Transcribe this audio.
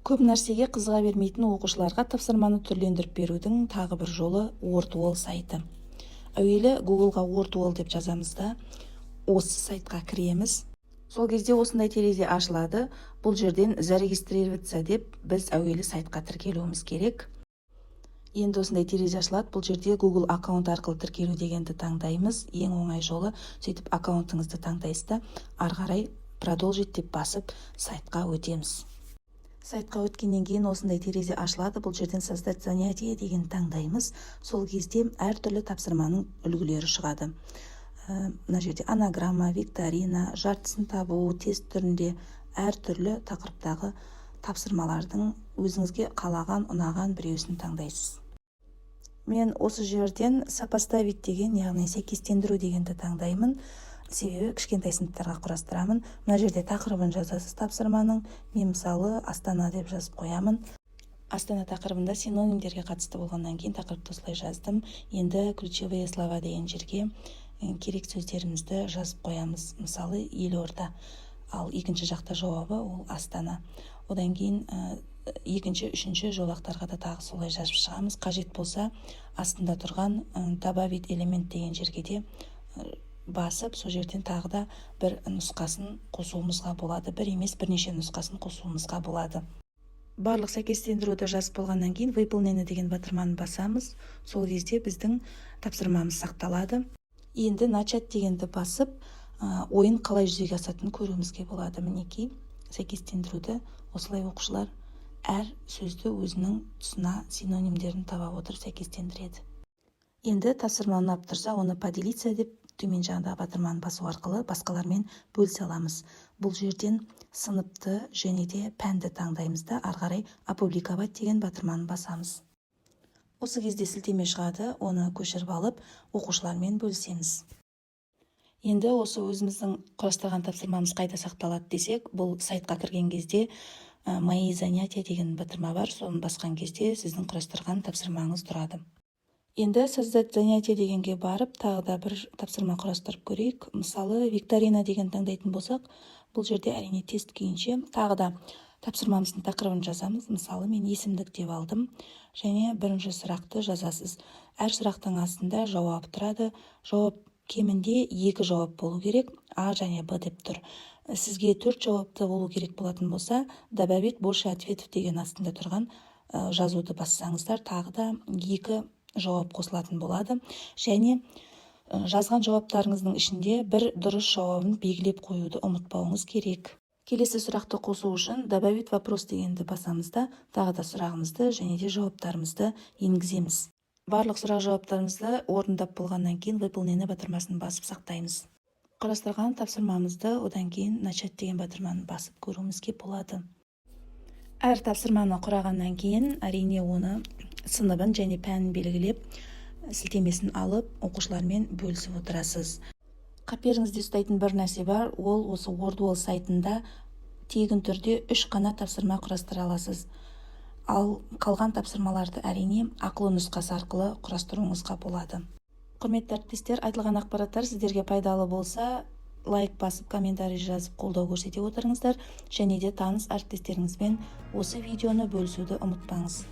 Көп нәрсеге қызыға бермейтін оқушыларға тапсырманы түрлендіріп берудің тағы бір жолы Wordwall сайты. Әуелі Googleға Wordwall деп жазамыз да, осы сайтқа кіреміз. Сол кезде осындай терезе ашылады. Бұл жерден зарегистрироваться деп біз әуелі сайтқа тіркелуіміз керек. Енді осындай терезе ашылады. Бұл жерде Google аккаунт арқылы тіркелу дегенді таңдаймыз. Ең оңай жолы, сөйтіп аккаунтыңызды таңдайсыз да, ары қарай продолжить деп басып сайтқа өтеміз. Сайтқа өткеннен кейін осындай терезе ашылады. Бұл жерден создать занятие деген таңдаймыз. Сол кезде әртүрлі тапсырманың үлгілері шығады. Мына жерде анаграмма, викторина, жартысын табу, тест түрінде әртүрлі тақырыптағы тапсырмалардың өзіңізге қалаған, ұнаған біреусін таңдайсыз. Мен осы жерден сопоставить деген, яғни сәйкестендіру дегенді таңдаймын. Себебі кішкентай сыныптарға құрастырамын. Мына жерде тақырыбын жазасыз тапсырманың. Мен мысалы Астана деп жазып қоямын. Астана тақырыбында синонимдерге қатысты болғаннан кейін тақырыпты осылай жаздым. Енді ключевые слова деген жерге керек сөздерімізді жазып қоямыз. Мысалы елорда. Ал екінші жақта жауабы ол Астана. Одан кейін екінші, үшінші жолақтарға да тағы солай жазып шығамыз. Қажет болса астында тұрған добавить элемент деген жерге де басып, сол жерден тағы да бір нұсқасын қосуымызға болады. Бір емес, бірнеше нұсқасын қосуымызға болады. Барлық сәйкестендіруді жазып болғаннан кейін выполнены деген батырманы басамыз. Сол кезде біздің тапсырмамыз сақталады. Енді начать дегенді басып, ойын қалай жүзеге асатынын көруімізге болады. Мінекей, сәйкестендіруді осылай оқушылар әр сөзді өзінің тұсына синонимдерін таба отырып сәйкестендіреді. Енді тапсырма ұнап тұрса, оны поделиться деп төмен жағындағы батырманы басу арқылы басқалармен бөлісе аламыз. Бұл жерден сыныпты және де пәнді таңдаймыз да, ары қарай опубликовать деген батырманы басамыз. Осы кезде сілтеме шығады, оны көшіріп алып, оқушылармен бөлісеміз. Енді осы өзіміздің құрастырған тапсырмамыз қайда сақталады десек, бұл сайтқа кірген кезде мои занятия деген батырма бар, соны басқан кезде сіздің құрастырған тапсырмаңыз тұрады. Енді создать занятие дегенге барып, тағы да бір тапсырма құрастырып көрейік. Мысалы, викторина деген таңдайтын болсақ, бұл жерде әрине тест күйінше тағы да тапсырмамыздың тақырыбын жазамыз. Мысалы, мен есімдік деп алдым, және бірінші сұрақты жазасыз. Әр сұрақтың астында жауап тұрады. Жауап кемінде 2 жауап болу керек, А және Б деп тұр. Сізге 4 жауапты болу керек болатын болса, добавить больше ответов деген астында тұрған жазуды бассаңыздар, тағы да 2 жауап қосылатын болады. Және жазған жауаптарыңыздың ішінде бір дұрыс жауабын белгілеп қоюды ұмытпауыңыз керек. Келесі сұрақты қосу үшін добавить вопрос дегенді басамыз да, тағы да сұрағымызды және де жауаптарымызды енгіземіз. Барлық сұрақ жауаптарымызды орындап болғаннан кейін выполнены батырмасын басып сақтаймыз. Құрастырған тапсырмамызды одан кейін начать деген батырманы басып көруімізге болады. Әр тапсырманы құрағаннан кейін әрине оны сыныбын және пәнін белгілеп, сілтемесін алып, оқушылармен бөлісіп отырасыз. Қаперіңізде ұстайтын бір нәрсе бар, ол осы Wordwall сайтында тегін түрде 3 қана тапсырма құрастыра аласыз. Ал қалған тапсырмаларды әрине ақылы нұсқасы арқылы құрастыруыңызға болады. Құрметті әріптестер, айтылған ақпараттар сіздерге пайдалы болса, лайк басып, комментарий жазып қолдау көрсете отырыңыздар, және де таныс әріптестеріңізбен осы видеоны бөлісуді ұмытпаңыз.